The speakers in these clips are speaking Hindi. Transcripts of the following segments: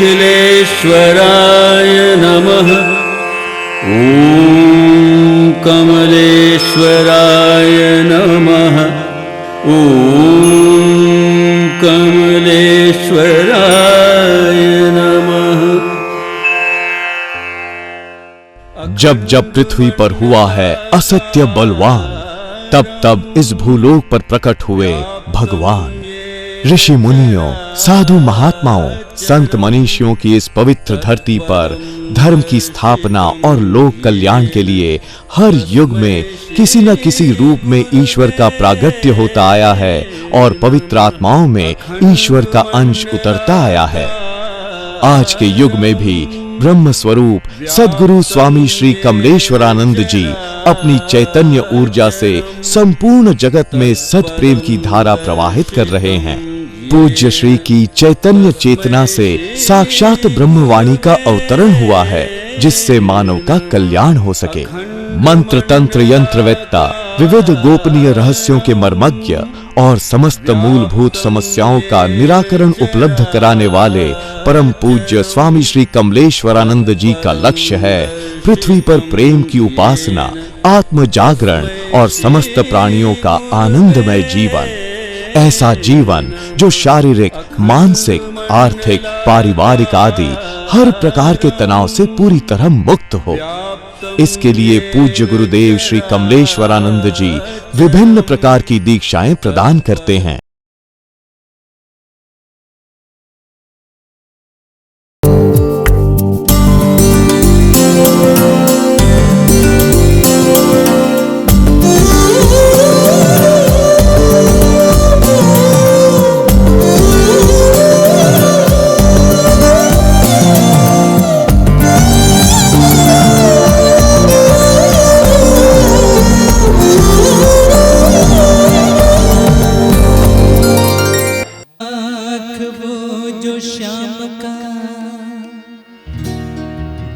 अखिलेश्वराय नमः। ॐ कमलेश्वराय नमः। ॐ कमलेश्वराय नमः। जब जब पृथ्वी पर हुआ है असत्य बलवान, तब तब इस भूलोक पर प्रकट हुए भगवान। ऋषि मुनियों, साधु महात्माओं, संत मनीषियों की इस पवित्र धरती पर धर्म की स्थापना और लोक कल्याण के लिए हर युग में किसी न किसी रूप में ईश्वर का प्रागट्य होता आया है और पवित्र आत्माओं में ईश्वर का अंश उतरता आया है। आज के युग में भी ब्रह्म स्वरूप सद्गुरु स्वामी श्री कमलेश्वरानंद जी अपनी चैतन्य ऊर्जा से संपूर्ण जगत में सत्प्रेम की धारा प्रवाहित कर रहे हैं। पूज्य श्री की चैतन्य चेतना से साक्षात ब्रह्मवाणी का अवतरण हुआ है, जिससे मानव का कल्याण हो सके। मंत्र तंत्र यंत्रवेत्ता, विविध गोपनीय रहस्यों के मर्मज्ञ और समस्त मूलभूत समस्याओं का निराकरण उपलब्ध कराने वाले परम पूज्य स्वामी श्री कमलेश्वरानंद जी का लक्ष्य है पृथ्वी पर प्रेम की उपासना, आत्म जागरण और समस्त प्राणियों का आनंदमय जीवन। ऐसा जीवन जो शारीरिक, मानसिक, आर्थिक, पारिवारिक आदि हर प्रकार के तनाव से पूरी तरह मुक्त हो। इसके लिए पूज्य गुरुदेव श्री कमलेश्वरानंद जी विभिन्न प्रकार की दीक्षाएं प्रदान करते हैं।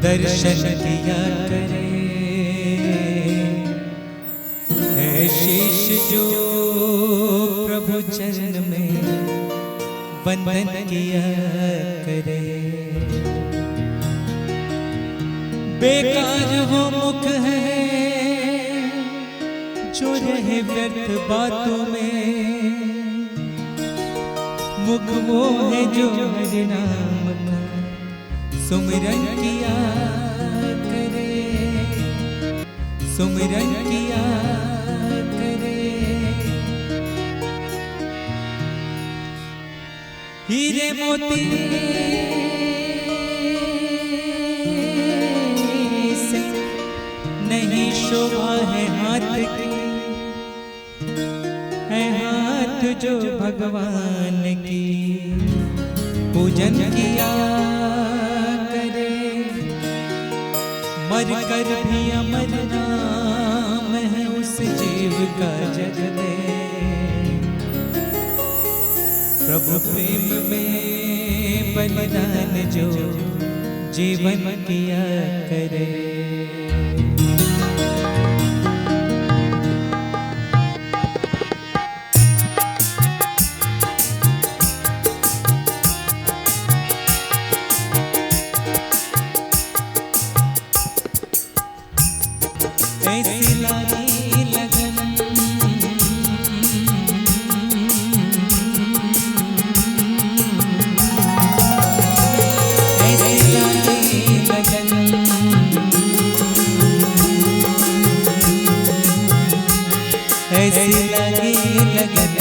दर्शन किया करे है शीश जो प्रभु चरण में वंदन किया करे। बेकार वो मुख है जो रहे व्यर्थ बातों में, मुख वो है जो हरि नाम का सुमिरन किया करे, सुमिरन किया करे। हीरे मोती से नहीं शोभा है हाथ की, है हाथ जो भगवान की पूजन किया करे। मर कर भी अमर नाम है उस जीव का जग में, प्रभु प्रेम में बलिदान जो जीवन किया करे। ऐसी लागी लगन ऐसी लागी लगन ऐसी लागी लगन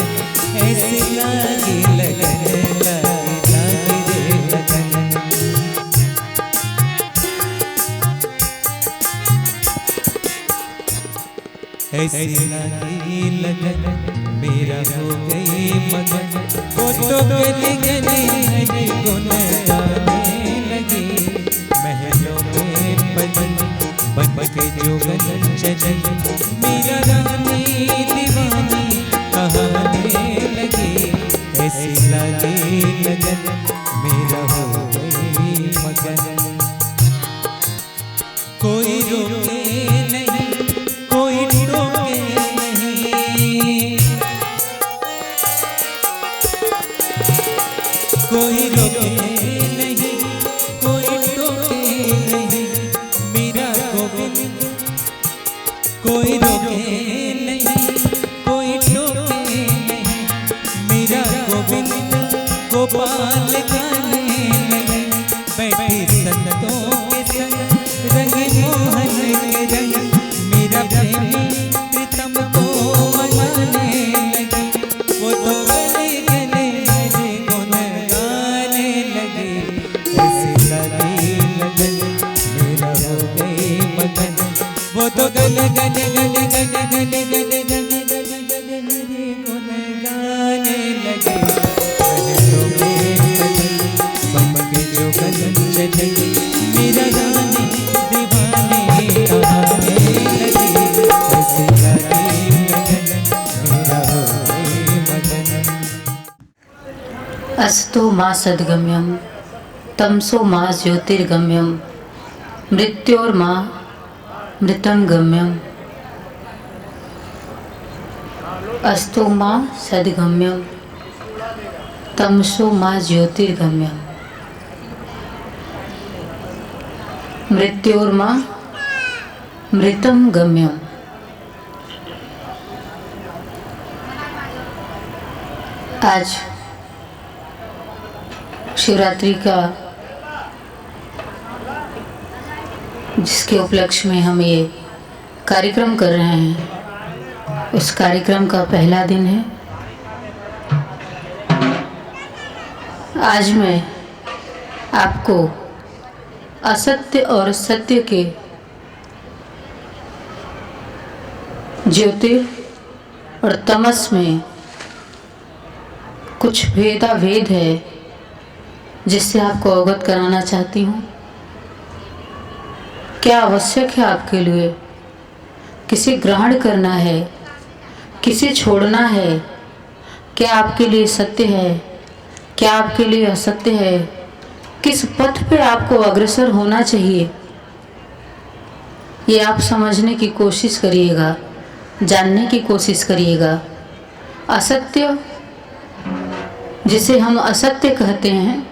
ऐसी लागी लगन लागी रे लगन। ऐसी लागी लगन मेरा हो गई मगन, वो तो गली गली हरि गुण गाने लगी। महलों में पदन बन के जो गगन चली, मेरा रानी दीवानी कहाने लगी। ऐसी लागी लगन मेरा हो गई मगन, कोई रोके नहीं कोई टोके नहीं, कोई रोके नहीं अस्तो मा सद्गम्यम तमसो मा ज्योतिर्गम्यम मृत्योर्मा मृतं गम्यम। अस्तो मा सद्गम्यम तमसो मा ज्योतिर्गम्यम मृत्योर्मा मृतं गम्यम। आज शिवरात्रि का जिसके उपलक्ष्य में हम ये कार्यक्रम कर रहे हैं, उस कार्यक्रम का पहला दिन है। आज मैं आपको असत्य और सत्य के ज्योतिर और तमस में कुछ भेदाभेद है जिससे आपको अवगत कराना चाहती हूँ। क्या आवश्यक है आपके लिए, किसे ग्रहण करना है, किसे छोड़ना है, क्या आपके लिए सत्य है, क्या आपके लिए असत्य है, किस पथ पे आपको अग्रसर होना चाहिए, ये आप समझने की कोशिश करिएगा, जानने की कोशिश करिएगा। असत्य जिसे हम असत्य कहते हैं,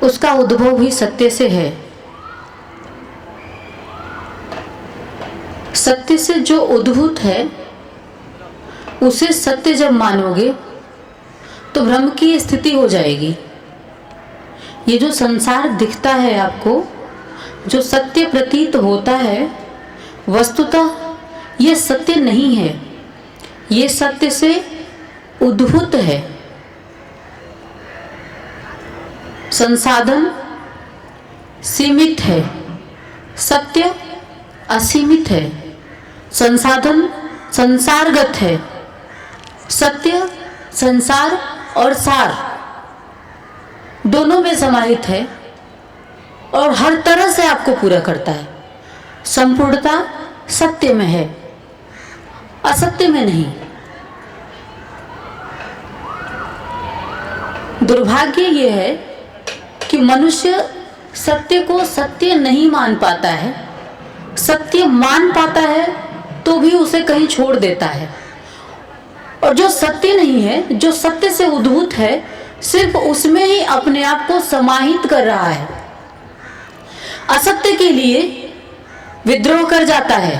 उसका उद्भव भी सत्य से है। सत्य से जो उद्भूत है उसे सत्य जब मानोगे तो भ्रम की स्थिति हो जाएगी। ये जो संसार दिखता है आपको, जो सत्य प्रतीत होता है, वस्तुतः ये सत्य नहीं है, ये सत्य से उद्भूत है। संसाधन सीमित है, सत्य असीमित है। संसाधन संसारगत है, सत्य संसार और सार दोनों में समाहित है और हर तरह से आपको पूरा करता है। संपूर्णता सत्य में है, असत्य में नहीं। दुर्भाग्य ये है कि मनुष्य सत्य को सत्य नहीं मान पाता है, सत्य मान पाता है तो भी उसे कहीं छोड़ देता है, और जो सत्य नहीं है, जो सत्य से उद्भूत है, सिर्फ उसमें ही अपने आप को समाहित कर रहा है। असत्य के लिए विद्रोह कर जाता है।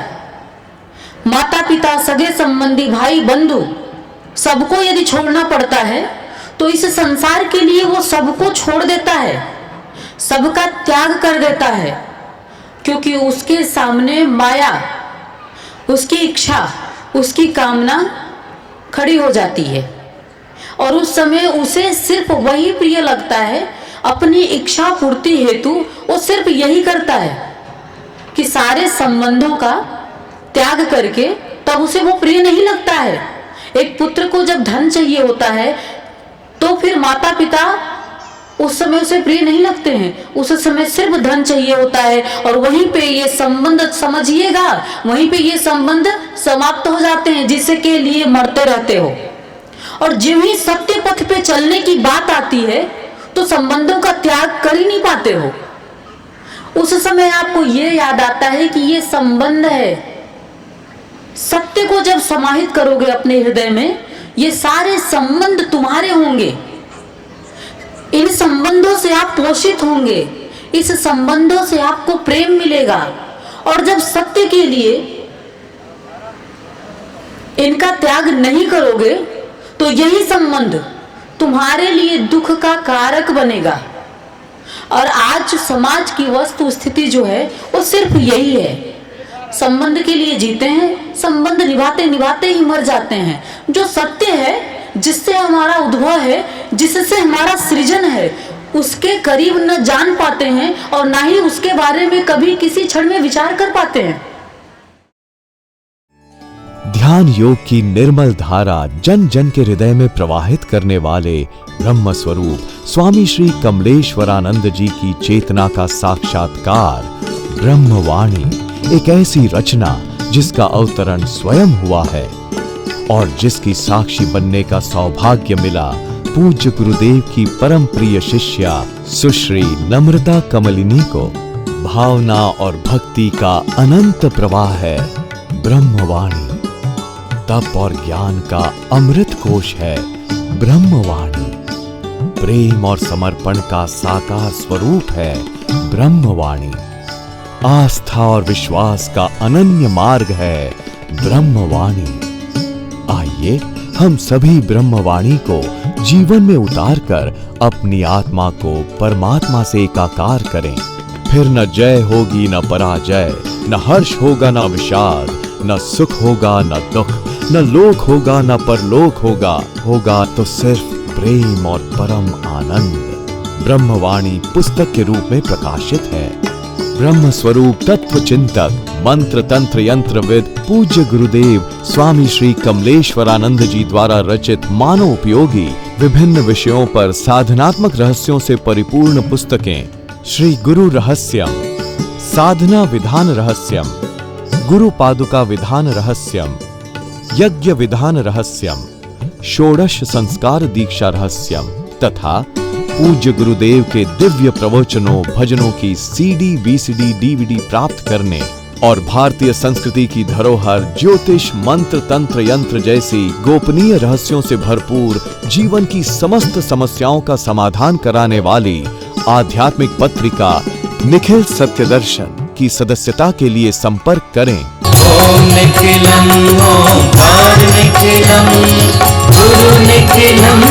माता पिता, सगे संबंधी, भाई बंधु सबको यदि छोड़ना पड़ता है तो इस संसार के लिए वो सबको छोड़ देता है, सबका त्याग कर देता है, क्योंकि उसके सामने माया, उसकी इच्छा, उसकी कामना खड़ी हो जाती है और उस समय उसे सिर्फ वही प्रिय लगता है। अपनी इच्छा पूर्ति हेतु वो सिर्फ यही करता है कि सारे संबंधों का त्याग करके, तब उसे वो प्रिय नहीं लगता है। एक पुत्र को जब धन चाहिए होता है तो फिर माता पिता उस समय उसे प्रिय नहीं लगते हैं, उस समय सिर्फ धन चाहिए होता है और वहीं पे ये संबंध, समझिएगा, वहीं पे ये संबंध समाप्त हो जाते हैं जिसके लिए मरते रहते हो। और जिन ही सत्य पथ पे चलने की बात आती है तो संबंधों का त्याग कर ही नहीं पाते हो। उस समय आपको ये याद आता है कि ये संबंध है। सत्य को जब समाहित करोगे अपने हृदय में, ये सारे संबंध तुम्हारे होंगे। इन संबंधों से आप पोषित होंगे, इस संबंधों से आपको प्रेम मिलेगा। और जब सत्य के लिए इनका त्याग नहीं करोगे तो यही संबंध तुम्हारे लिए दुख का कारक बनेगा। और आज समाज की वस्तु स्थिति जो है वो सिर्फ यही है, संबंध के लिए जीते हैं, संबंध निभाते निभाते ही मर जाते हैं। जो सत्य है, जिससे हमारा उद्भव है, जिससे हमारा सृजन है, उसके करीब न जान पाते हैं और ना ही उसके बारे में कभी किसी क्षण में विचार कर पाते हैं। ध्यान योग की निर्मल धारा जन जन के हृदय में प्रवाहित करने वाले ब्रह्म स्वरूप स्वामी श्री कमलेश्वरानंद जी की चेतना का साक्षात्कार ब्रह्मवाणी, एक ऐसी रचना जिसका अवतरण स्वयं हुआ है और जिसकी साक्षी बनने का सौभाग्य मिला पूज्य गुरुदेव की परम प्रिय शिष्या सुश्री नम्रता कमलिनी को भावना और भक्ति का अनंत प्रवाह है ब्रह्मवाणी। तप और ज्ञान का अमृत कोश है ब्रह्मवाणी। प्रेम और समर्पण का साकार स्वरूप है ब्रह्मवाणी। आस्था और विश्वास का अनन्य मार्ग है ब्रह्मवाणी। आइए हम सभी ब्रह्मवाणी को जीवन में उतारकर अपनी आत्मा को परमात्मा से एकाकार करें। फिर न जय होगी न पराजय, न हर्ष होगा न विषाद, न सुख होगा न दुख, न लोक होगा न परलोक होगा तो सिर्फ प्रेम और परम आनंद। ब्रह्मवाणी पुस्तक के रूप में प्रकाशित है। ब्रह्म स्वरूप तत्व चिंतक मंत्र तंत्र यंत्रविद पूज्य गुरुदेव स्वामी श्री कमलेश्वरानंद जी द्वारा रचित मानव उपयोगी विभिन्न विषयों पर साधनात्मक रहस्यों से परिपूर्ण पुस्तकें श्री गुरु रहस्यम, साधना विधान रहस्यम, गुरु पादुका विधान रहस्यम, यज्ञ विधान रहस्यम, षोडश संस्कार दीक्षा रहस्यम तथा पूज्य गुरुदेव के दिव्य प्रवचनों भजनों की सीडी वीसीडी डीवीडी प्राप्त करने और भारतीय संस्कृति की धरोहर ज्योतिष मंत्र तंत्र यंत्र जैसी गोपनीय रहस्यों से भरपूर जीवन की समस्त समस्याओं का समाधान कराने वाली आध्यात्मिक पत्रिका निखिल सत्य दर्शन की सदस्यता के लिए संपर्क करें। ओम निखिलम ओंकार निखिलम गुरु निखिलम